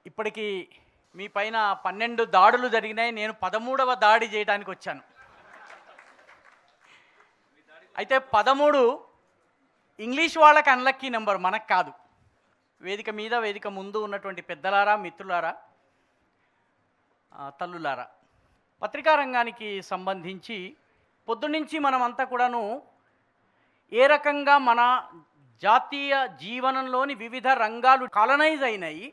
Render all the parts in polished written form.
ఇప్పటికి మీ పైన 12 దాడులు జరిగినాయి. నేను 13వ దాడి చేయడానికి వచ్చాను. అయితే 13 ఇంగ్లీష్ వాళ్ళకి అన్లక్కీ నెంబర్, మనకు కాదు. వేదిక మీద వేదిక ముందు ఉన్నటువంటి పెద్దలారా, మిత్రులారా, తల్లులారా, పత్రికా రంగానికి సంబంధించి పొద్దున్నుంచి మనమంతా కూడాను ఏ రకంగా మన జాతీయ జీవనంలోని వివిధ రంగాలు కాలనైజ్ అయినాయి,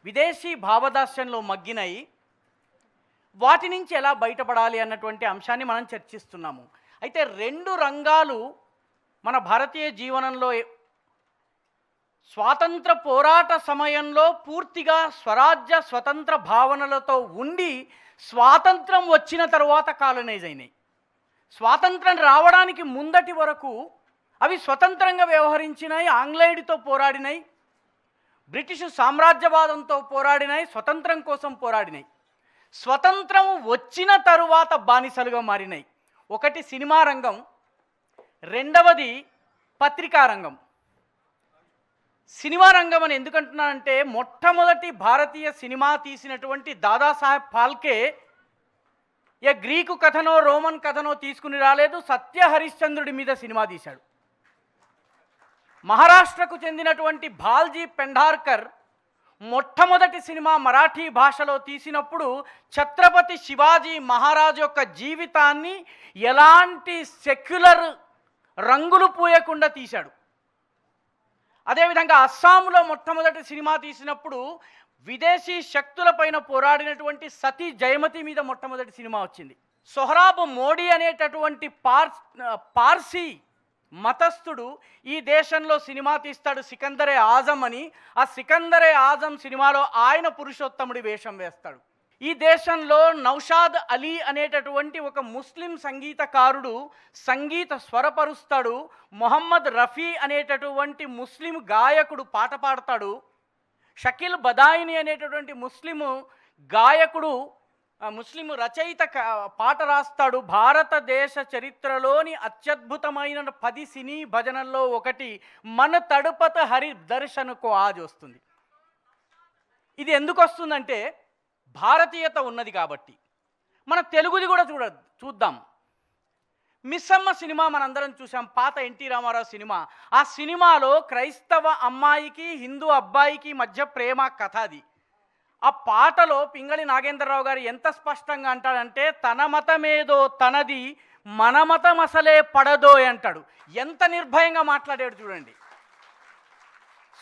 విదేశీ భావదాస్యంలో మగ్గినాయి, వాటి నుంచి ఎలా బయటపడాలి అన్నటువంటి అంశాన్ని మనం చర్చిస్తున్నాము. అయితే 2 రంగాలు మన భారతీయ జీవనంలో స్వాతంత్ర పోరాట సమయంలో పూర్తిగా స్వరాజ్య స్వతంత్ర భావనలతో ఉండి స్వాతంత్రం వచ్చిన తర్వాత కాలనైజ్ అయినాయి. స్వాతంత్రం రావడానికి ముందటి వరకు అవి స్వతంత్రంగా వ్యవహరించినాయి, ఆంగ్లేయుడితో పోరాడినాయి, బ్రిటిష్ సామ్రాజ్యవాదంతో పోరాడినాయి, స్వతంత్రం కోసం పోరాడినాయి. స్వతంత్రం వచ్చిన తరువాత బానిసలుగా మారినాయి. ఒకటి సినిమా రంగం, రెండవది పత్రికా రంగం. సినిమా రంగం అని ఎందుకంటున్నానంటే, మొట్టమొదటి భారతీయ సినిమా తీసినటువంటి దాదాసాహెబ్ ఫాల్కే ఏ గ్రీకు కథనో రోమన్ కథనో తీసుకుని రాలేదు, సత్య హరిశ్చంద్రుడి మీద సినిమా తీశాడు. మహారాష్ట్రకు చెందినటువంటి బాల్జీ పెండార్కర్ మొట్టమొదటి సినిమా మరాఠీ భాషలో తీసినప్పుడు ఛత్రపతి శివాజీ మహారాజ్ యొక్క జీవితాన్ని ఎలాంటి సెక్యులర్ రంగులు పూయకుండా తీశాడు. అదేవిధంగా అస్సాంలో మొట్టమొదటి సినిమా తీసినప్పుడు విదేశీ శక్తులపైన పోరాడినటువంటి సతీ జయమతి మీద మొట్టమొదటి సినిమా వచ్చింది. సొహ్రాబ్ మోడీ అనేటటువంటి పార్సీ మతస్థుడు ఈ దేశంలో సినిమా తీస్తాడు, సికందరే ఆజం అని. ఆ సికందరే ఆజం సినిమాలో ఆయన పురుషోత్తముడి వేషం వేస్తాడు. ఈ దేశంలో నౌషాద్ అలీ అనేటటువంటి ఒక ముస్లిం సంగీతకారుడు సంగీత స్వరపరుస్తాడు. మొహమ్మద్ రఫీ అనేటటువంటి ముస్లిం గాయకుడు పాట పాడతాడు. షకీల్ బదాయిని అనేటటువంటి ముస్లిము గాయకుడు, ముస్లిం రచయిత పాట రాస్తాడు. భారతదేశ చరిత్రలోని అత్యద్భుతమైన 10 సినీ భజనల్లో ఒకటి మన తడుపత హరి దర్శనకు ఆజ్ వస్తుంది. ఇది ఎందుకు వస్తుందంటే భారతీయత ఉన్నది కాబట్టి. మన తెలుగుది కూడా చూద్దాం. మిస్సమ్మ సినిమా మనందరం చూసాం, పాత ఎన్టీ రామారావు సినిమా. ఆ సినిమాలో క్రైస్తవ అమ్మాయికి హిందూ అబ్బాయికి మధ్య ప్రేమ కథ అది. ఆ పాటలో పింగళి నాగేంద్రరావు గారు ఎంత స్పష్టంగా అంటాడంటే, తన మతమేదో తనది, మన మతం అసలే పడదో అంటాడు. ఎంత నిర్భయంగా మాట్లాడాడు చూడండి.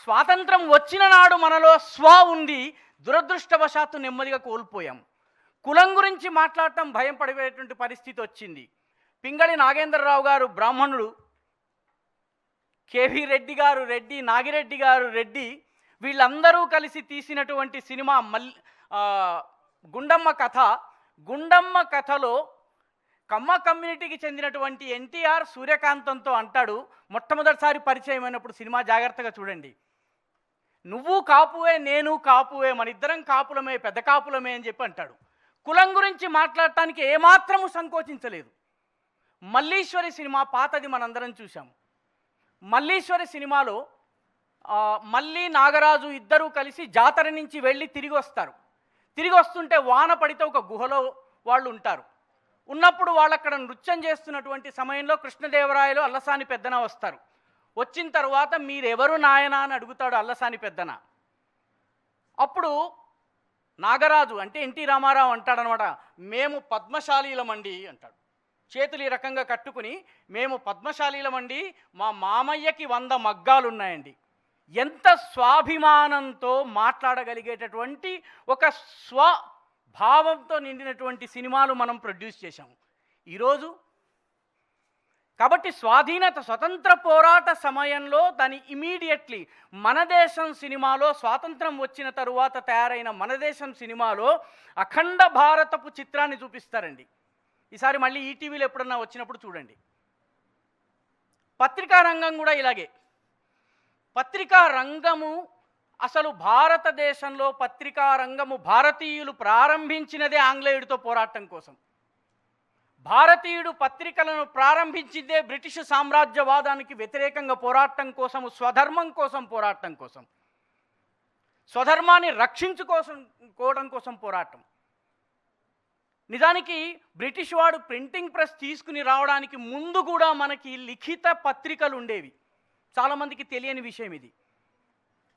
స్వాతంత్రం వచ్చిన నాడు మనలో స్వ ఉంది, దురదృష్టవశాత్తు నెమ్మదిగా కోల్పోయాం. కులం గురించి మాట్లాడటం భయం పడిపోయేటువంటి పరిస్థితి వచ్చింది. పింగళి నాగేంద్రరావు గారు బ్రాహ్మణుడు, కేవీ రెడ్డి గారు రెడ్డి, నాగిరెడ్డి గారు రెడ్డి, వీళ్ళందరూ కలిసి తీసినటువంటి సినిమా గుండమ్మ కథ. గుండమ్మ కథలో కమ్మ కమ్యూనిటీకి చెందినటువంటి ఎన్టీఆర్ సూర్యకాంతంతో అంటాడు, మొట్టమొదటిసారి పరిచయం అయినప్పుడు సినిమా జాగ్రత్తగా చూడండి, నువ్వు కాపువే నేను కాపువే, మన ఇద్దరం కాపులమే, పెద్ద కాపులమే అని చెప్పి అంటాడు. కులం గురించి మాట్లాడటానికి ఏమాత్రము సంకోచించలేదు. మల్లీశ్వరి సినిమా పాతది మనందరం చూసాం. మల్లీశ్వరి సినిమాలో మల్లి నాగరాజు ఇద్దరూ కలిసి జాతర నుంచి వెళ్ళి తిరిగి వస్తారు. తిరిగి వస్తుంటే వాన పడితే ఒక గుహలో వాళ్ళు ఉంటారు. ఉన్నప్పుడు వాళ్ళు అక్కడ నృత్యం చేస్తున్నటువంటి సమయంలో కృష్ణదేవరాయలు అల్లసాని పెద్దన వస్తారు. వచ్చిన తర్వాత మీరెవరు నాయనా అని అడుగుతాడు అల్లసాని పెద్దన. అప్పుడు నాగరాజు అంటే ఎన్టీ రామారావు అంటాడనమాట, మేము పద్మశాలీలమండి అంటాడు. చేతులు ఈ రకంగా కట్టుకుని, మేము పద్మశాలీలమండి, మా మామయ్యకి 100 మగ్గాలున్నాయండి. ఎంత స్వాభిమానంతో మాట్లాడగలిగేటటువంటి ఒక స్వభావంతో నిండినటువంటి సినిమాలు మనం ప్రొడ్యూస్ చేశాము ఈరోజు. కాబట్టి స్వతంత్ర పోరాట సమయంలో దాని ఇమీడియట్లీ మన దేశం సినిమాలో, స్వాతంత్రం వచ్చిన తరువాత తయారైన మన దేశం సినిమాలో అఖండ భారతపు చిత్రాన్ని చూపిస్తారండి. ఈసారి మళ్ళీ ఈటీవీలో ఎప్పుడన్నా వచ్చినప్పుడు చూడండి. పత్రికా రంగం కూడా ఇలాగే. పత్రికా రంగము అసలు భారతదేశంలో పత్రికా రంగము భారతీయులు ప్రారంభించినదే ఆంగ్లేయుడితో పోరాటం కోసం. భారతీయుడు పత్రికలను ప్రారంభించిందే బ్రిటిష్ సామ్రాజ్యవాదానికి వ్యతిరేకంగా పోరాటం కోసము, స్వధర్మం కోసం పోరాటం కోసం. స్వధర్మాన్ని రక్షించుకోవడం కోసం పోరాటం. నిజానికి బ్రిటిష్ వాడు ప్రింటింగ్ ప్రెస్ తీసుకుని రావడానికి ముందు కూడా మనకి లిఖిత పత్రికలు ఉండేవి. చాలామందికి తెలియని విషయం ఇది.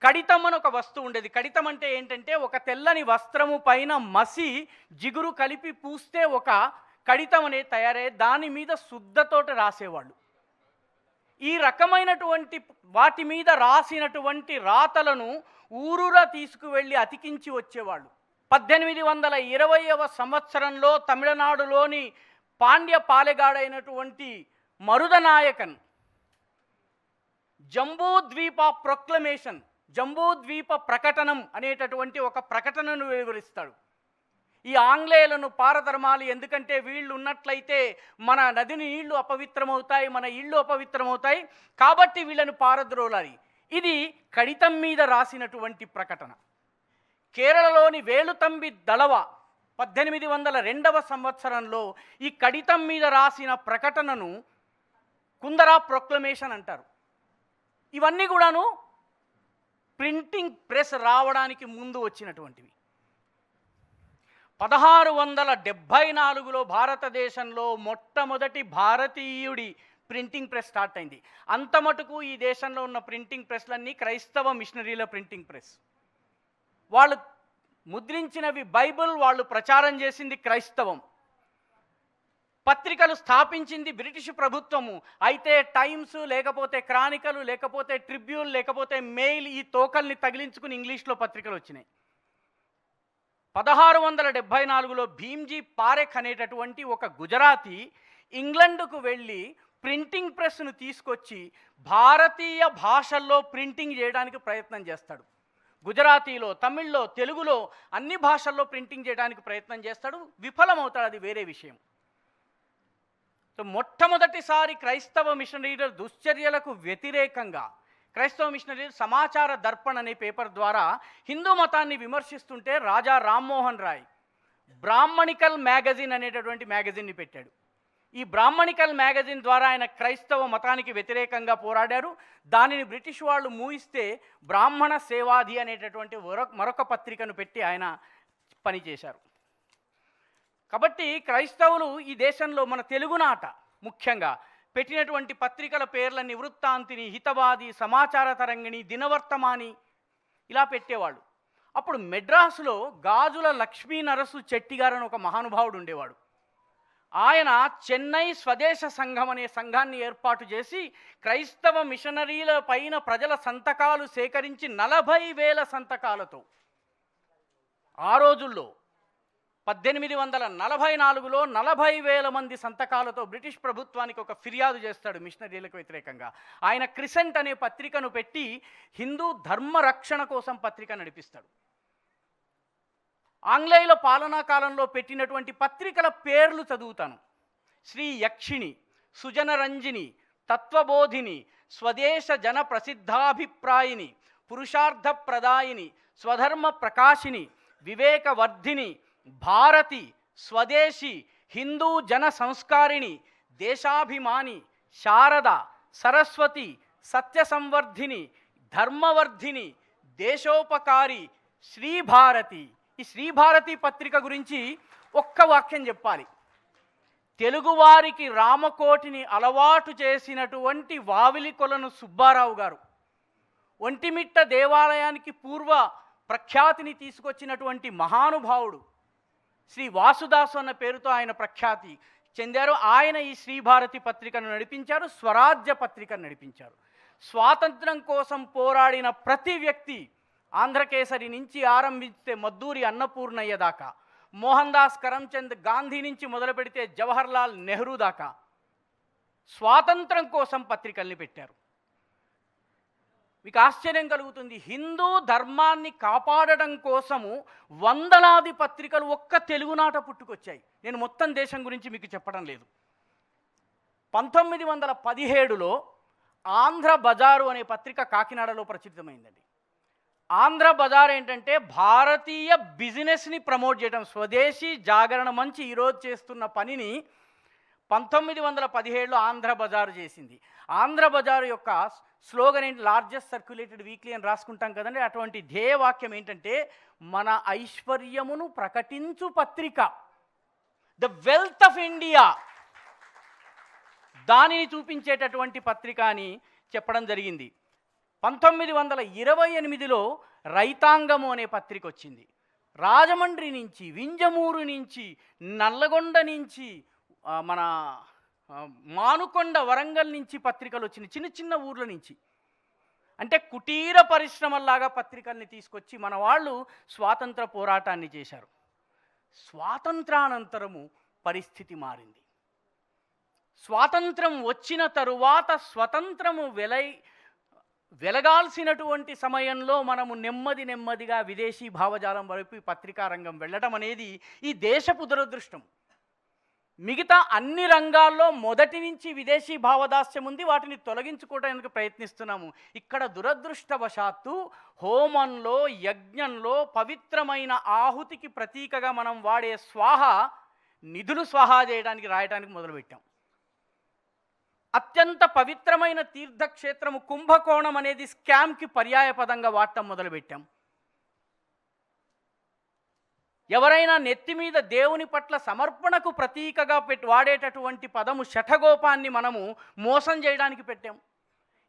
కడితం అని ఒక వస్తువు ఉండేది. కడితం అంటే ఏంటంటే ఒక తెల్లని వస్త్రము పైన మసి జిగురు కలిపి పూస్తే ఒక కడితం అనేది తయారయ్యే, దాని మీద శుద్ధతోటి రాసేవాళ్ళు. ఈ రకమైనటువంటి వాటి మీద రాసినటువంటి రాతలను ఊరూరా తీసుకువెళ్ళి అతికించి వచ్చేవాళ్ళు. 1820వ సంవత్సరంలో తమిళనాడులోని పాండ్య పాలెగాడైనటువంటి మరుదనాయకన్ జంబూద్వీప ప్రకటనం అనేటటువంటి ఒక ప్రకటనను వివరిస్తాడు. ఈ ఆంగ్లేయులను పారధర్మాలు, ఎందుకంటే వీళ్ళు ఉన్నట్లయితే మన నదిని నీళ్లు అపవిత్రమవుతాయి, మన ఇళ్ళు అపవిత్రమవుతాయి, కాబట్టి వీళ్ళను పారద్రోలాలి. ఇది కడితం మీద రాసినటువంటి ప్రకటన. కేరళలోని వేలుతంబి దళవ 1802వ సంవత్సరంలో ఈ కడితం మీద రాసిన ప్రకటనను కుందరా ప్రొక్లమేషన్ అంటారు. ఇవన్నీ కూడాను ప్రింటింగ్ ప్రెస్ రావడానికి ముందు వచ్చినటువంటివి. 1674లో భారతదేశంలో మొట్టమొదటి భారతీయుడి ప్రింటింగ్ ప్రెస్ స్టార్ట్ అయింది. అంత మటుకు ఈ దేశంలో ఉన్న ప్రింటింగ్ ప్రెస్లన్నీ క్రైస్తవ మిషనరీల ప్రింటింగ్ ప్రెస్. వాళ్ళు ముద్రించినవి బైబిల్, వాళ్ళు ప్రచారం చేసింది క్రైస్తవం. పత్రికలు స్థాపించింది బ్రిటిష్ ప్రభుత్వము. అయితే టైమ్స్, లేకపోతే క్రానికలు, లేకపోతే ట్రిబ్యూన్, లేకపోతే మెయిల్, ఈ తోకల్ని తగిలించుకుని ఇంగ్లీష్లో పత్రికలు వచ్చినాయి. 1674లో భీమ్జీ పారెఖ్ అనేటటువంటి ఒక గుజరాతీ ఇంగ్లండ్కు వెళ్ళి ప్రింటింగ్ ప్రెస్ను తీసుకొచ్చి భారతీయ భాషల్లో ప్రింటింగ్ చేయడానికి ప్రయత్నం చేస్తాడు. గుజరాతీలో, తమిళ్లో, తెలుగులో అన్ని భాషల్లో ప్రింటింగ్ చేయడానికి ప్రయత్నం చేస్తాడు. విఫలమవుతాడు, అది వేరే విషయం. సో మొట్టమొదటిసారి క్రైస్తవ మిషనరీల దుశ్చర్యలకు వ్యతిరేకంగా క్రైస్తవ మిషనరీలు సమాచార దర్పణ్ అనే పేపర్ ద్వారా హిందూ మతాన్ని విమర్శిస్తుంటే రాజా రామ్మోహన్ రాయ్ బ్రాహ్మణికల్ మ్యాగజైన్ అనేటటువంటి మ్యాగజైన్ని పెట్టాడు. ఈ బ్రాహ్మణికల్ మ్యాగజైన్ ద్వారా ఆయన క్రైస్తవ మతానికి వ్యతిరేకంగా పోరాడారు. దానిని బ్రిటిష్ వాళ్ళు మూయిస్తే బ్రాహ్మణ సేవాధి అనేటటువంటి మరొక పత్రికను పెట్టి ఆయన పనిచేశారు. కాబట్టి క్రైస్తవులు ఈ దేశంలో మన తెలుగునాట ముఖ్యంగా పెట్టినటువంటి పత్రికల పేర్లన్నీ వృత్తాంతిని, హితవాది, సమాచార తరంగిణి, దినవర్తమాని ఇలా పెట్టేవాళ్ళు. అప్పుడు మెడ్రాసులో గాజుల లక్ష్మీ నరసు చెట్టి గారు అని ఒక మహానుభావుడు ఉండేవాడు. ఆయన చెన్నై స్వదేశ సంఘం అనే సంఘాన్ని ఏర్పాటు చేసి క్రైస్తవ మిషనరీల పైన ప్రజల సంతకాలు సేకరించి 40,000 సంతకాలతో ఆ రోజుల్లో 1844లో 40,000 మంది సంతకాలతో బ్రిటిష్ ప్రభుత్వానికి ఒక ఫిర్యాదు చేస్తాడు మిషనరీలకు వ్యతిరేకంగా. ఆయన క్రిసెంట్ అనే పత్రికను పెట్టి హిందూ ధర్మ రక్షణ కోసం పత్రిక నడిపిస్తాడు. ఆంగ్లేయుల పాలనా కాలంలో పెట్టినటువంటి పత్రికల పేర్లు చదువుతాను. శ్రీ యక్షిణి, సుజనరంజిని, తత్వబోధిని, స్వదేశ జన ప్రసిద్ధాభిప్రాయిని, పురుషార్థ ప్రదాయిని, స్వధర్మ ప్రకాశిని, వివేకవర్ధిని, భారతి, స్వదేశీ, హిందూ జన సంస్కారిణి, దేశాభిమాని, శారద, సరస్వతి, సత్య సంవర్ధిని, ధర్మవర్ధిని, దేశోపకారి, శ్రీభారతి. ఈ శ్రీభారతి పత్రిక గురించి ఒక్క వాక్యం చెప్పాలి. తెలుగువారికి రామకోటిని అలవాటు చేసినటువంటి వావిలికొలను సుబ్బారావు గారు, ఒంటిమిట్ట దేవాలయానికి పూర్వ ప్రఖ్యాతిని తీసుకొచ్చినటువంటి మహానుభావుడు శ్రీ వాసుదాసు అన్న పేరుతో ఆయన ప్రఖ్యాతి చెందారు. ఆయన ఈ శ్రీభారతి పత్రికను నడిపించారు, స్వరాజ్య పత్రికను నడిపించారు. స్వాతంత్రం కోసం పోరాడిన ప్రతి వ్యక్తి, ఆంధ్రకేసరి నుంచి ఆరంభిస్తే మద్దూరి అన్నపూర్ణయ్య దాకా, మోహన్ దాస్ కరమ్చంద్ గాంధీ నుంచి మొదలు పెడితే జవహర్లాల్ నెహ్రూ దాకా స్వాతంత్రం కోసం పత్రికల్ని పెట్టారు. మీకు ఆశ్చర్యం కలుగుతుంది, హిందూ ధర్మాన్ని కాపాడడం కోసము వందలాది పత్రికలు ఒక్క తెలుగునాట పుట్టుకొచ్చాయి. నేను మొత్తం దేశం గురించి మీకు చెప్పడం లేదు. 1917లో ఆంధ్ర బజారు అనే పత్రిక కాకినాడలో ప్రచురితమైందండి. ఆంధ్ర బజార్ ఏంటంటే భారతీయ బిజినెస్ని ప్రమోట్ చేయడం. స్వదేశీ జాగరణ మంచి ఈరోజు చేస్తున్న పనిని 1917లో ఆంధ్ర బజారు చేసింది. ఆంధ్ర బజారు యొక్క స్లోగన్ ఏంటి? లార్జెస్ట్ సర్క్యులేటెడ్ వీక్లీ అని రాసుకుంటాం కదండి. అటువంటి ధ్యేయవాక్యం ఏంటంటే, మన ఐశ్వర్యమును ప్రకటించు పత్రిక, ద వెల్త్ ఆఫ్ ఇండియా, దానిని చూపించేటటువంటి పత్రిక అని చెప్పడం జరిగింది. 1928లో రైతాంగము అనే పత్రిక వచ్చింది. రాజమండ్రి నుంచి, వింజమూరు నుంచి, నల్లగొండ నుంచి, మన మానుకొండ, వరంగల్ నుంచి పత్రికలు వచ్చినాయి, చిన్న చిన్న ఊర్ల నుంచి. అంటే కుటీర పరిశ్రమల్లాగా పత్రికల్ని తీసుకొచ్చి మన వాళ్ళు స్వాతంత్ర పోరాటాన్ని చేశారు. స్వాతంత్రానంతరము పరిస్థితి మారింది. స్వాతంత్రం వచ్చిన తరువాత స్వతంత్రము వెలగాల్సినటువంటి సమయంలో మనము నెమ్మదిగా విదేశీ భావజాలం వైపు పత్రికా రంగం వెళ్ళడం అనేది ఈ దేశపు దురదృష్టం. మిగతా అన్ని రంగాల్లో మొదటి నుంచి విదేశీ భావదాస్యం ఉంది, వాటిని తొలగించుకోవడానికి ప్రయత్నిస్తున్నాము. ఇక్కడ దురదృష్టవశాత్తు హోమంలో, యజ్ఞంలో పవిత్రమైన ఆహుతికి ప్రతీకగా మనం వాడే స్వాహ నిధులు స్వాహా చేయడానికి రాయడానికి మొదలుపెట్టాం. అత్యంత పవిత్రమైన తీర్థక్షేత్రము కుంభకోణం అనేది స్కామ్కి పర్యాయ పదంగా వాడటం మొదలుపెట్టాం. ఎవరైనా నెత్తి మీద దేవుని పట్ల సమర్పణకు ప్రతీకగా వాడేటటువంటి పదము శఠగోపాన్ని మనము మోసం చేయడానికి పెట్టాం.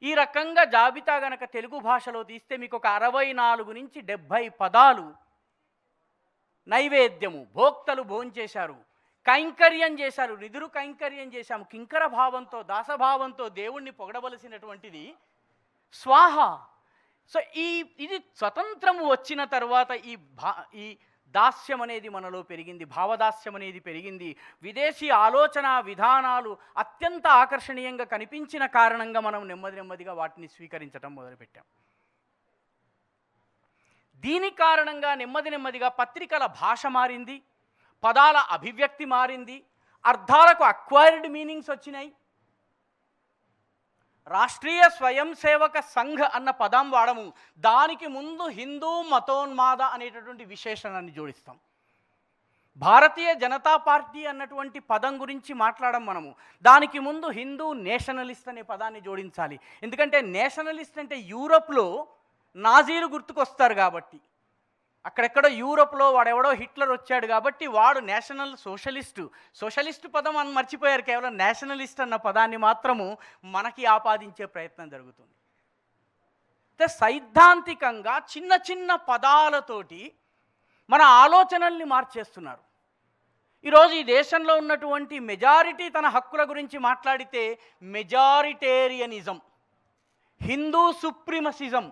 ఈ రకంగా జాబితా గనక తెలుగు భాషలో తీస్తే మీకు ఒక 64 నుంచి 70 పదాలు. నైవేద్యము, భోక్తలు భోంచేశారు, కైంకర్యం చేశారు, నిధులు కైంకర్యం చేశాము. కింకర భావంతో, దాసభావంతో దేవుణ్ణి పొగడవలసినటువంటిది స్వాహ. సో ఇది స్వతంత్రము వచ్చిన తర్వాత ఈ దాస్యం అనేది మనలో పెరిగింది, భావదాస్యం అనేది పెరిగింది. విదేశీ ఆలోచన విధానాలు అత్యంత ఆకర్షణీయంగా కనిపించిన కారణంగా మనం నెమ్మదిగా వాటిని స్వీకరించడం మొదలుపెట్టాం. దీని కారణంగా నెమ్మదిగా పత్రికల భాష మారింది, పదాల అభివ్యక్తి మారింది, అర్థాలకు అక్వైర్డ్ మీనింగ్స్ వచ్చినాయి. రాష్ట్రీయ స్వయం సేవక సంఘ్ అన్న పదం వాడము, దానికి ముందు హిందూ మతోన్మాద అనేటటువంటి విశేషణాన్ని జోడిస్తాం. భారతీయ జనతా పార్టీ అన్నటువంటి పదం గురించి మాట్లాడడం మనము, దానికి ముందు హిందూ నేషనలిస్ట్ అనే పదాన్ని జోడించాలి. ఎందుకంటే నేషనలిస్ట్ అంటే యూరోప్లో నాజీలు గుర్తుకొస్తారు కాబట్టి, అక్కడెక్కడో యూరోప్లో వాడెవడో హిట్లర్ వచ్చాడు కాబట్టి వాడు నేషనల్ సోషలిస్టు పదం అని మర్చిపోయారు. కేవలం నేషనలిస్ట్ అన్న పదాన్ని మాత్రము మనకి ఆపాదించే ప్రయత్నం జరుగుతుంది. అంటే సైద్ధాంతికంగా చిన్న పదాలతోటి మన ఆలోచనల్ని మార్చేస్తున్నారు. ఈరోజు ఈ దేశంలో ఉన్నటువంటి మెజారిటీ తన హక్కుల గురించి మాట్లాడితే మెజారిటేరియనిజం, హిందూ సుప్రీమసిజం,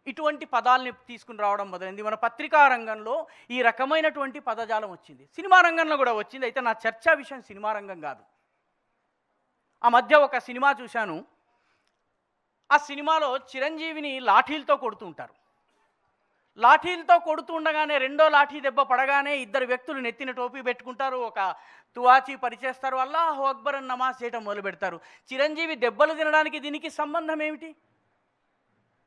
ఇటువంటి పదాలని తీసుకుని రావడం మొదలైంది. మన పత్రికా రంగంలో ఈ రకమైనటువంటి పదజాలం వచ్చింది. సినిమా రంగంలో కూడా వచ్చింది. అయితే నా చర్చా విషయం సినిమా రంగం కాదు. ఆ మధ్య ఒక సినిమా చూశాను. ఆ సినిమాలో చిరంజీవిని లాఠీలతో కొడుతూ ఉంటారు. లాఠీలతో కొడుతూ ఉండగానే రెండో లాఠీ దెబ్బ పడగానే ఇద్దరు వ్యక్తులు నెత్తిన టోపీ పెట్టుకుంటారు, ఒక తువాచి పరిచేస్తారు, అల్లాహు అక్బర్ అని నమాజ్ చేయటం మొదలు పెడతారు. చిరంజీవి దెబ్బలు తినడానికి దీనికి సంబంధం ఏమిటి?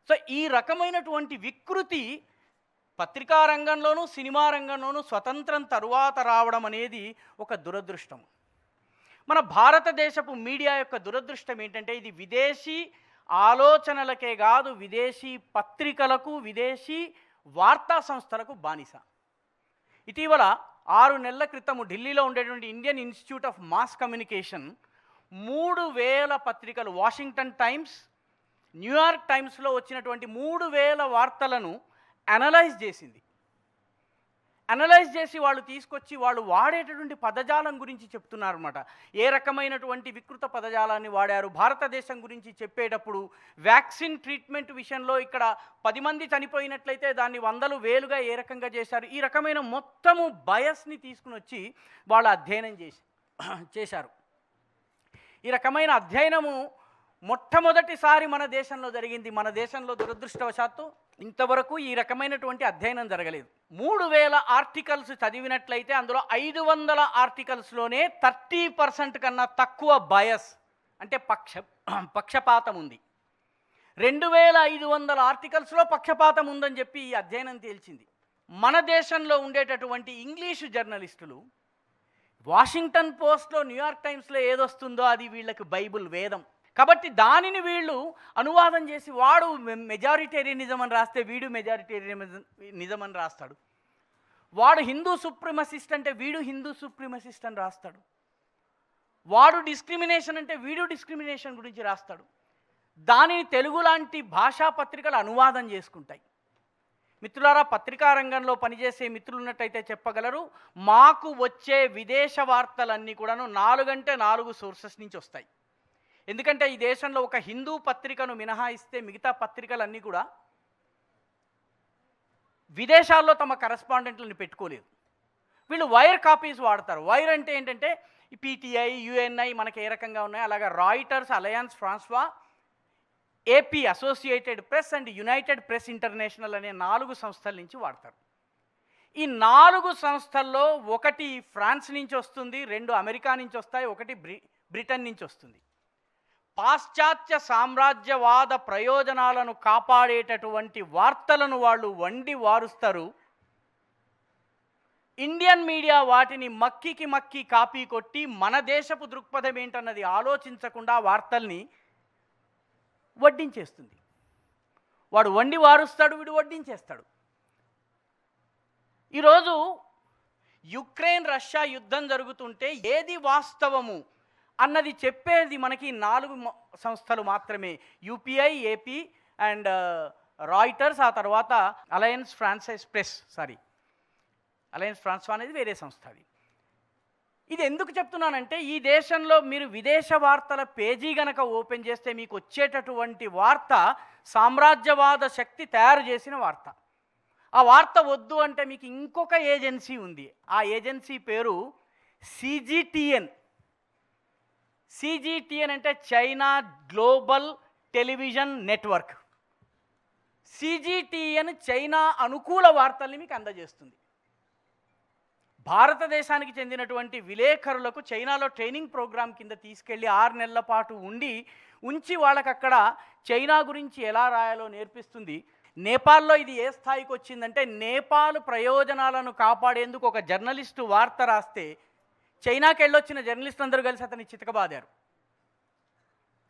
సో ఈ రకమైనటువంటి వికృతి పత్రికా రంగంలోనూ సినిమా రంగంలోనూ స్వతంత్రం తరువాత రావడం అనేది ఒక దురదృష్టం. మన భారతదేశపు మీడియా యొక్క దురదృష్టం ఏంటంటే, ఇది విదేశీ ఆలోచనలకే కాదు, విదేశీ పత్రికలకు, విదేశీ వార్తా సంస్థలకు బానిస. ఇటీవల 6 నెలల క్రితము ఢిల్లీలో ఉండేటువంటి Indian institute of mass communication 3000 పత్రికలు, వాషింగ్టన్ టైమ్స్, న్యూయార్క్ టైమ్స్లో వచ్చినటువంటి 3000 వార్తలను అనలైజ్ చేసి వాళ్ళు తీసుకొచ్చి వాళ్ళు వాడేటటువంటి పదజాలం గురించి చెప్తున్నారన్నమాట. ఏ రకమైనటువంటి వికృత పదజాలాన్ని వాడారు. భారతదేశం గురించి చెప్పేటప్పుడు వ్యాక్సిన్ ట్రీట్మెంట్ విషయంలో ఇక్కడ 10 మంది చనిపోయినట్లయితే దాన్ని 100,000 1000గా ఏ రకంగా చేశారు. ఈ రకమైన మొత్తము బయస్ని తీసుకుని వచ్చి వాళ్ళు అధ్యయనం చేశారు. ఈ రకమైన అధ్యయనము మొట్టమొదటిసారి మన దేశంలో జరిగింది. మన దేశంలో దురదృష్టవశాత్తు ఇంతవరకు ఈ రకమైనటువంటి అధ్యయనం జరగలేదు. 3000 ఆర్టికల్స్ చదివినట్లయితే అందులో 500 ఆర్టికల్స్లోనే 30% కన్నా తక్కువ బయస్ అంటే పక్షపాతం ఉంది. 2500 ఆర్టికల్స్లో పక్షపాతం ఉందని చెప్పి ఈ అధ్యయనం తేల్చింది. మన దేశంలో ఉండేటటువంటి ఇంగ్లీషు జర్నలిస్టులు వాషింగ్టన్ పోస్ట్లో, న్యూయార్క్ టైమ్స్లో ఏదొస్తుందో అది వీళ్ళకి బైబుల్, వేదం. కాబట్టి దానిని వీళ్ళు అనువాదం చేసి వాడు మెజారిటేరియనిజం అని రాస్తే వీడు మెజారిటేరియనిజం అని రాస్తాడు. వాడు హిందూ సుప్రిమసిస్ట్ అంటే వీడు హిందూ సుప్రిమసిస్ట్ అని రాస్తాడు. వాడు డిస్క్రిమినేషన్ అంటే వీడు డిస్క్రిమినేషన్ గురించి రాస్తాడు. దానిని తెలుగు లాంటి భాషా పత్రికలు అనువాదం చేసుకుంటాయి. మిత్రులారా, పత్రికా రంగంలో పనిచేసే మిత్రులు ఉన్నట్టయితే చెప్పగలరు, మాకు వచ్చే విదేశ వార్తలన్నీ కూడాను 4 అంటే 4 సోర్సెస్ నుంచి వస్తాయి. ఎందుకంటే ఈ దేశంలో ఒక హిందూ పత్రికను మినహాయిస్తే మిగతా పత్రికలన్నీ కూడా విదేశాల్లో తమ కరెస్పాండెంట్లను పెట్టుకోలేదు. వీళ్ళు వైర్ కాపీస్ వాడతారు. వైర్ అంటే ఏంటంటే పీటీఐ, యుఎన్ఐ మనకి ఏ రకంగా ఉన్నాయి, అలాగే రాయిటర్స్, అలయన్స్ ఫ్రాన్స్వా, AP associated press and united press international అనే 4 సంస్థల నుంచి వాడతారు. ఈ 4 సంస్థల్లో ఒకటి ఫ్రాన్స్ నుంచి వస్తుంది, 2 అమెరికా నుంచి వస్తాయి, 1 బ్రిటన్ నుంచి వస్తుంది. పాశ్చాత్య సామ్రాజ్యవాద ప్రయోజనాలను కాపాడేటటువంటి వార్తలను వాళ్ళు వండి వారుస్తారు. ఇండియన్ మీడియా వాటిని మక్కి కాపీ కొట్టి మన దేశపు దృక్పథం ఏంటన్నది ఆలోచించకుండా వార్తల్ని వడ్డించేస్తుంది. వాడు వండి వారుస్తాడు, వీడు వడ్డించేస్తాడు. ఈరోజు యుక్రెయిన్ రష్యా యుద్ధం జరుగుతుంటే ఏది వాస్తవము అన్నది చెప్పేది మనకి 4 సంస్థలు మాత్రమే. యూపీఐ, ఏపీ అండ్ రాయిటర్స్, ఆ తర్వాత అలయన్స్ ఫ్రాన్స్వా అనేది వేరే సంస్థ. ఇది ఎందుకు చెప్తున్నానంటే, ఈ దేశంలో మీరు విదేశ వార్తల పేజీ గనక ఓపెన్ చేస్తే మీకు వచ్చేటటువంటి వార్త సామ్రాజ్యవాద శక్తి తయారు చేసిన వార్త. ఆ వార్త వద్దు అంటే మీకు ఇంకొక ఏజెన్సీ ఉంది. ఆ ఏజెన్సీ పేరు సిజిటిఎన్. సిజిటిఎన్ అంటే China global television network. CGTN China అనుకూల వార్తల్ని మీకు అందజేస్తుంది. భారతదేశానికి చెందినటువంటి విలేకరులకు చైనాలో ట్రైనింగ్ ప్రోగ్రాం కింద తీసుకెళ్ళి 6 నెలల పాటు ఉంచి వాళ్ళకి అక్కడ చైనా గురించి ఎలా రాయాలో నేర్పిస్తుంది. నేపాల్లో ఇది ఏ స్థాయికి వచ్చిందంటే, నేపాల్ ప్రయోజనాలను కాపాడేందుకు ఒక జర్నలిస్టు వార్త రాస్తే చైనాకి వెళ్ళొచ్చిన జర్నలిస్టులు అందరూ కలిసి అతన్ని చితకబాదారు.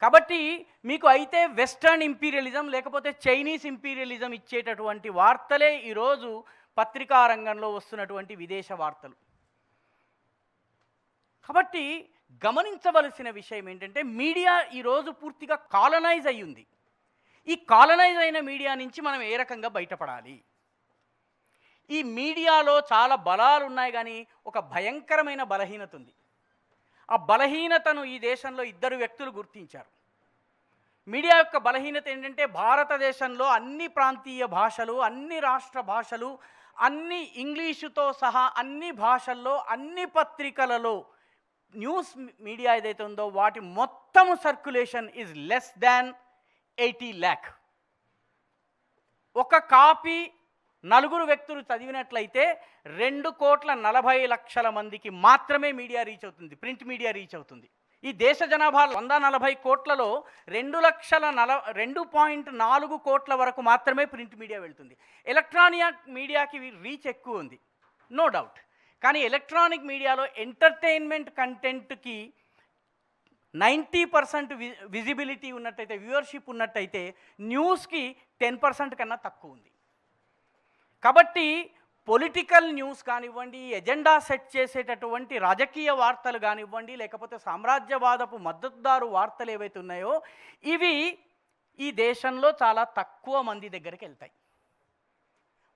కాబట్టి మీకు అయితే వెస్టర్న్ ఇంపీరియలిజం లేకపోతే చైనీస్ ఇంపీరియలిజం ఇచ్చేటటువంటి వార్తలే ఈరోజు పత్రికా రంగంలో వస్తున్నటువంటి విదేశ వార్తలు. కాబట్టి గమనించవలసిన విషయం ఏంటంటే, మీడియా ఈరోజు పూర్తిగా కాలనైజ్ అయ్యింది. ఈ కాలనైజ్ అయిన మీడియా నుంచి మనం ఏ రకంగా బయటపడాలి? ఈ మీడియాలో చాలా బలాలు ఉన్నాయి, కానీ ఒక భయంకరమైన బలహీనత ఉంది. ఆ బలహీనతను ఈ దేశంలో 2 వ్యక్తులు గుర్తించారు. మీడియా యొక్క బలహీనత ఏంటంటే, భారతదేశంలో అన్ని ప్రాంతీయ భాషలు, అన్ని రాష్ట్ర భాషలు, అన్ని ఇంగ్లీషుతో సహా అన్ని భాషల్లో అన్ని పత్రికలలో న్యూస్ మీడియా ఏదైతే ఉందో వాటి మొత్తము circulation is less than 80 lakh. ఒక కాపీ 4 వ్యక్తులు చదివినట్లయితే 2,40,00,000 మందికి మాత్రమే మీడియా రీచ్ అవుతుంది, ప్రింట్ మీడియా రీచ్ అవుతుంది. ఈ దేశ జనాభా 140 కోట్లలో 2.4 కోట్ల వరకు మాత్రమే ప్రింట్ మీడియా వెళ్తుంది. ఎలక్ట్రానిక్ మీడియాకి రీచ్ ఎక్కువ ఉంది, నో డౌట్. కానీ ఎలక్ట్రానిక్ మీడియాలో ఎంటర్టైన్మెంట్ కంటెంట్కి 90% విజిబిలిటీ ఉన్నట్టయితే, వ్యూవర్షిప్ ఉన్నట్టయితే, న్యూస్కి 10% కన్నా తక్కువ ఉంది. కాబట్టి పొలిటికల్ న్యూస్ కానివ్వండి, ఎజెండా సెట్ చేసేటటువంటి రాజకీయ వార్తలు కానివ్వండి, లేకపోతే సామ్రాజ్యవాదపు మద్దతుదారు వార్తలు ఏవైతే ఉన్నాయో ఇవి ఈ దేశంలో చాలా తక్కువ మంది దగ్గరికి వెళ్తాయి.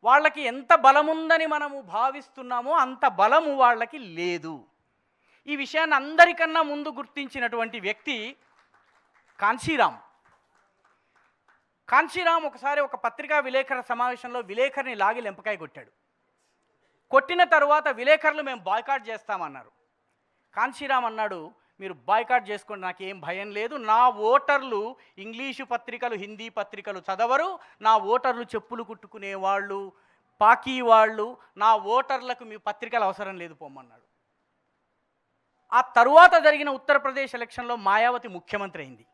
వాళ్ళకి ఎంత బలముందని మనము భావిస్తున్నామో అంత బలము వాళ్ళకి లేదు. ఈ విషయాన్ని అందరికన్నా ముందు గుర్తించినటువంటి వ్యక్తి కాన్షీరామ్. ఒకసారి ఒక పత్రికా విలేకరుల సమావేశంలో విలేకరిని లాగి లెంపకాయ కొట్టాడు. కొట్టిన తర్వాత విలేకరులు మేము బాయ్కాట్ చేస్తామన్నారు. కాన్షీరామ్ అన్నాడు, మీరు బాయ్కాట్ చేసుకోండి, నాకేం భయం లేదు. నా ఓటర్లు ఇంగ్లీషు పత్రికలు, హిందీ పత్రికలు చదవరు. నా ఓటర్లు చెప్పులు కుట్టుకునేవాళ్ళు, పాకీ వాళ్ళు. నా ఓటర్లకు మీ పత్రికలు అవసరం లేదు, పొమ్మన్నాడు. ఆ తరువాత జరిగిన ఉత్తరప్రదేశ్ ఎలక్షన్లో మాయావతి ముఖ్యమంత్రి అయింది.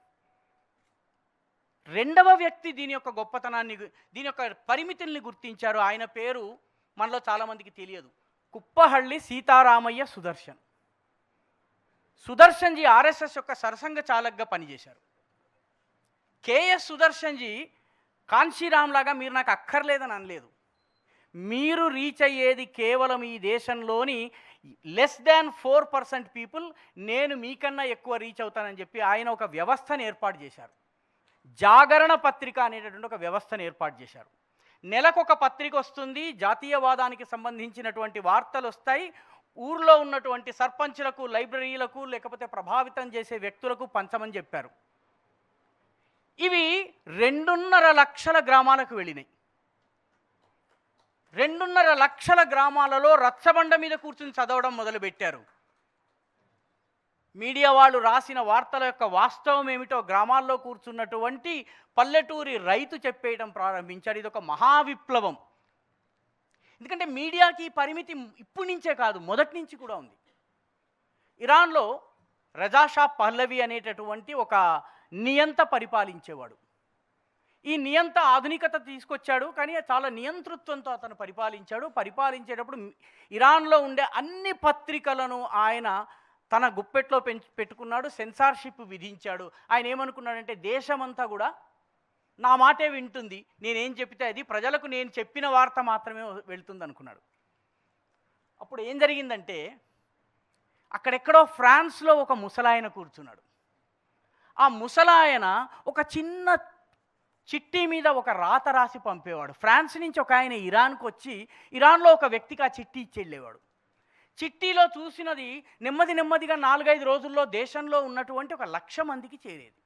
2వ వ్యక్తి దీని యొక్క గొప్పతనాన్ని, దీని యొక్క పరిమితుల్ని గుర్తించారు. ఆయన పేరు మనలో చాలామందికి తెలియదు. కుప్పహళ్ళి సీతారామయ్య సుదర్శన్. సుదర్శన్జీ ఆర్ఎస్ఎస్ యొక్క సరసంఘ చాలకగా పనిచేశారు. కేఎస్ సుదర్శన్జీ కాన్షీరామ్ లాగా మీరు నాకు అక్కర్లేదని అనలేదు. మీరు రీచ్ అయ్యేది కేవలం ఈ దేశంలోని <4% పీపుల్, నేను మీకన్నా ఎక్కువ రీచ్ అవుతానని చెప్పి ఆయన ఒక వ్యవస్థను ఏర్పాటు చేశారు. జాగరణ పత్రిక అనేటటువంటి ఒక వ్యవస్థను ఏర్పాటు చేశారు. నెలకొక పత్రిక వస్తుంది, జాతీయవాదానికి సంబంధించినటువంటి వార్తలు వస్తాయి, ఊర్లో ఉన్నటువంటి సర్పంచులకు, లైబ్రరీలకు, లేకపోతే ప్రభావితం చేసే వ్యక్తులకు పంచమని చెప్పారు. ఇవి 2.5 లక్షల గ్రామాలకు వెళ్ళినాయి. 2.5 లక్షల గ్రామాలలో రచ్చబండ మీద కూర్చుని చదవడం మొదలుపెట్టారు. మీడియా వాళ్ళు రాసిన వార్తల యొక్క వాస్తవం ఏమిటో గ్రామాల్లో కూర్చున్నటువంటి పల్లెటూరి రైతు చెప్పేయడం ప్రారంభించాడు. ఇది ఒక మహావిప్లవం. ఎందుకంటే మీడియాకి పరిమితి ఇప్పటి నుంచే కాదు, మొదటి నుంచి కూడా ఉంది. ఇరాన్లో రజా షా పహ్లవి అనేటటువంటి ఒక నియంత పరిపాలించేవాడు. ఈ నియంత ఆధునికత తీసుకొచ్చాడు, కానీ చాలా నియంతృత్వంతో అతను పరిపాలించేటప్పుడు ఇరాన్లో ఉండే అన్ని పత్రికలను ఆయన తన గుప్పెట్లో పెట్టుకున్నాడు, సెన్సార్షిప్ విధించాడు. ఆయన ఏమనుకున్నాడంటే దేశమంతా కూడా నా మాటే వింటుంది, నేనేం చెప్తే అది ప్రజలకు నేను చెప్పిన వార్త మాత్రమే వెళ్తుంది అనుకున్నాడు. అప్పుడు ఏం జరిగిందంటే అక్కడెక్కడో ఫ్రాన్స్లో ఒక ముసలాయన కూర్చున్నాడు. ఆ ముసలాయన ఒక చిన్న చిట్టి మీద ఒక రాత రాసి పంపేవాడు. ఫ్రాన్స్ నుంచి ఒక ఆయన ఇరాన్కి వచ్చి ఇరాన్లో ఒక వ్యక్తికి ఆ చిట్టి ఇచ్చి వెళ్ళేవాడు. చిట్టీలో చూసినది నెమ్మదిగా 4-5 రోజుల్లో దేశంలో ఉన్నటువంటి 1,00,000 మందికి చేరేది.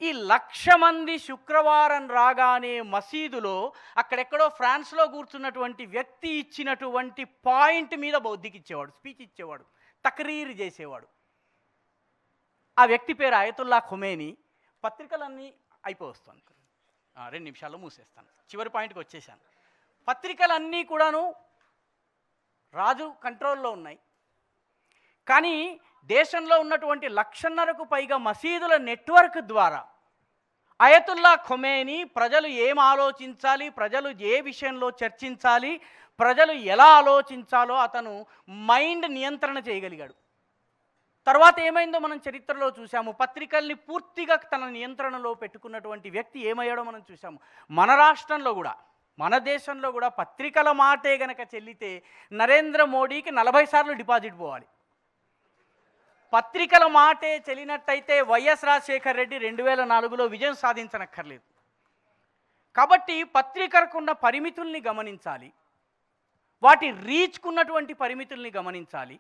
ఈ 1,00,000 మంది శుక్రవారం రాగానే మసీదులో అక్కడెక్కడో ఫ్రాన్స్లో కూర్చున్నటువంటి వ్యక్తి ఇచ్చినటువంటి పాయింట్ మీద బౌద్ధికిచ్చేవాడు, స్పీచ్ ఇచ్చేవాడు, తక్రీర్ చేసేవాడు. ఆ వ్యక్తి పేరు అయతుల్లా ఖొమేనీ. పత్రికలన్నీ అయిపోతుంది, 2 నిమిషాల్లో మూసేస్తాను, చివరి పాయింట్కి వచ్చేసాను. పత్రికలన్నీ కూడాను రాజు కంట్రోల్లో ఉన్నాయి, కానీ దేశంలో ఉన్నటువంటి 1,50,000కు పైగా మసీదుల నెట్వర్క్ ద్వారా అయతుల్లా ఖొమేనీ ప్రజలు ఏం ఆలోచించాలి, ప్రజలు ఏ విషయంలో చర్చించాలి, ప్రజలు ఎలా ఆలోచించాలో అతను మైండ్ నియంత్రణ చేయగలిగాడు. తర్వాత ఏమైందో మనం చరిత్రలో చూసాము. పత్రికల్ని పూర్తిగా తన నియంత్రణలో పెట్టుకున్నటువంటి వ్యక్తి ఏమయ్యాడో మనం చూసాము. మన రాష్ట్రంలో కూడా, మన దేశంలో కూడా పత్రికల మాటే గనక చెల్లితే నరేంద్ర మోడీకి 40 సార్లు డిపాజిట్ పోవాలి. పత్రికల మాటే చెల్లినట్టయితే వైఎస్ రాజశేఖర్ రెడ్డి 2004లో విజయం సాధించనక్కర్లేదు. కాబట్టి పత్రికలకున్న పరిమితుల్ని గమనించాలి, వాటి రీచ్కున్నటువంటి పరిమితుల్ని గమనించాలి.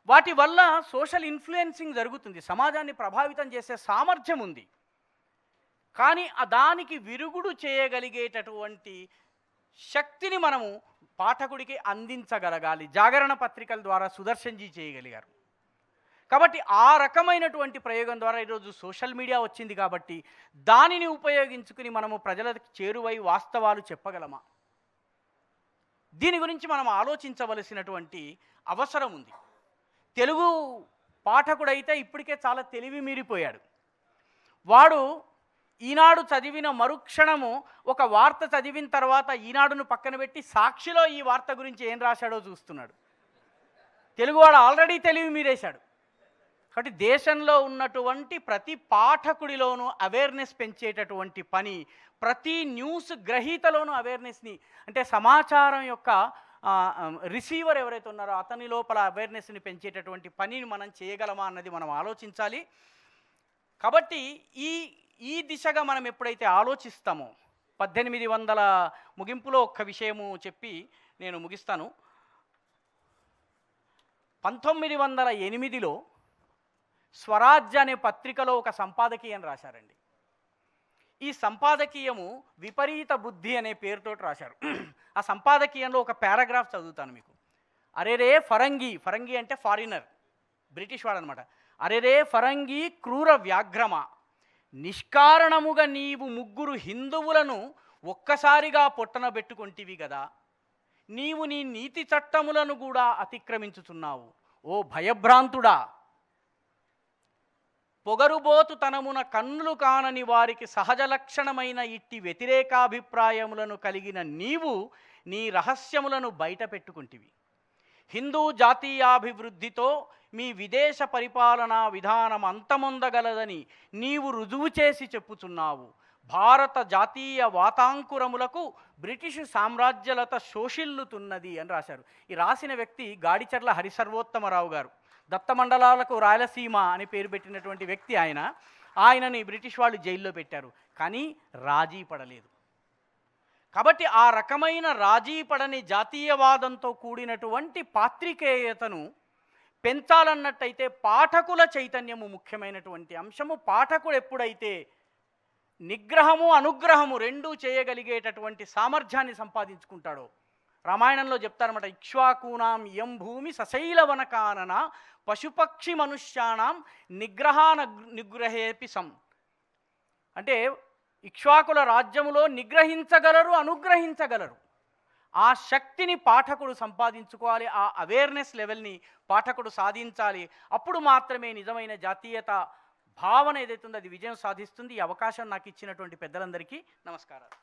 వాటి వల్ల సోషల్ ఇన్ఫ్లుయెన్సింగ్ జరుగుతుంది, సమాజాన్ని ప్రభావితం చేసే సామర్థ్యం ఉంది. కానీ దానికి విరుగుడు చేయగలిగేటటువంటి శక్తిని మనము పాఠకుడికి అందించగలగాలి. జాగరణ పత్రికల ద్వారా సుదర్శన్జీ చేయగలిగారు. కాబట్టి ఆ రకమైనటువంటి ప్రయోగం ద్వారా ఈరోజు సోషల్ మీడియా వచ్చింది. కాబట్టి దానిని ఉపయోగించుకుని మనము ప్రజలకు చేరువై వాస్తవాలు చెప్పగలమా, దీని గురించి మనం ఆలోచించవలసినటువంటి అవసరం ఉంది. తెలుగు పాఠకుడైతే ఇప్పటికే చాలా తెలివి మీరిపోయాడు. వాడు ఈనాడు చదివిన మరుక్షణము ఒక వార్త చదివిన తర్వాత ఈనాడును పక్కన పెట్టి సాక్షిలో ఈ వార్త గురించి ఏం రాశాడో చూస్తున్నాడు. తెలుగువాడు ఆల్రెడీ తెలివి మీరేశాడు. కాబట్టి దేశంలో ఉన్నటువంటి ప్రతి పాఠకుడిలోనూ అవేర్నెస్ పెంచేటటువంటి పని, ప్రతి న్యూస్ గ్రహీతలోనూ అవేర్నెస్ని, అంటే సమాచారం యొక్క రిసీవర్ ఎవరైతే ఉన్నారో అతని లోపల అవేర్నెస్ని పెంచేటటువంటి పనిని మనం చేయగలమా అన్నది మనం ఆలోచించాలి. కాబట్టి ఈ దిశగా మనం ఎప్పుడైతే ఆలోచిస్తామో, 1800 ముగింపులో ఒక్క విషయము చెప్పి నేను ముగిస్తాను. 1908లో స్వరాజ్య అనే పత్రికలో ఒక సంపాదకీయం రాశారండి. ఈ సంపాదకీయము విపరీత బుద్ధి అనే పేరుతో రాశారు. ఆ సంపాదకీయంలో ఒక పారాగ్రాఫ్ చదువుతాను మీకు. అరేరే ఫరంగి అంటే ఫారినర్, బ్రిటిష్ వాడు అనమాట. అరేరే ఫరంగి క్రూర వ్యాఘ్రమ, నిష్కారణముగా నీవు 3 హిందువులను ఒక్కసారిగా పొట్టనబెట్టుకొంటివి కదా, నీవు నీ నీతి చట్టములను కూడా అతిక్రమించుచున్నావు. ఓ భయభ్రాంతుడా, పొగరుబోతు తనమున కన్నులు కానని వారికి సహజ లక్షణమైన ఇట్టి వ్యతిరేకాభిప్రాయములను కలిగిన నీవు నీ రహస్యములను బయట పెట్టుకుంటివి. హిందూ జాతీయాభివృద్ధితో మీ విదేశ పరిపాలనా విధానం అంతమొందగలదని నీవు రుజువు చేసి చెప్పుచున్నావు. భారత జాతీయ వాతాంకురములకు బ్రిటిషు సామ్రాజ్యలత శోషిల్లుతున్నది అని రాశారు. ఈ రాసిన వ్యక్తి గాడిచర్ల హరిసర్వోత్తమరావు గారు. దత్తమండలాలకు రాయలసీమ అని పేరు పెట్టినటువంటి వ్యక్తి ఆయన. ఆయనని బ్రిటిష్ వాళ్ళు జైల్లో పెట్టారు, కానీ రాజీ పడలేదు. కాబట్టి ఆ రకమైన రాజీ పడని జాతీయవాదంతో కూడినటువంటి పాత్రికేయతను పెంచాలన్నట్టయితే పాఠకుల చైతన్యము ముఖ్యమైనటువంటి అంశము. పాఠకుడు ఎప్పుడైతే నిగ్రహము అనుగ్రహము రెండూ చేయగలిగేటటువంటి సామర్థ్యాన్ని సంపాదించుకుంటాడో, రామాయణంలో చెప్తారన్నమాట, ఇక్ష్వాకూనాం యం భూమి సశైలవనకానన పశుపక్షి మనుష్యాణం నిగ్రహేపి సం. అంటే ఇక్ష్వాకుల రాజ్యములో నిగ్రహించగలరు, అనుగ్రహించగలరు. ఆ శక్తిని పాఠకుడు సంపాదించుకోవాలి, ఆ అవేర్నెస్ లెవెల్ని పాఠకుడు సాధించాలి. అప్పుడు మాత్రమే నిజమైన జాతీయత భావన ఏదైతుందో అది విజయం సాధిస్తుంది. ఈ అవకాశం నాకు ఇచ్చినటువంటి పెద్దలందరికీ నమస్కారాలు.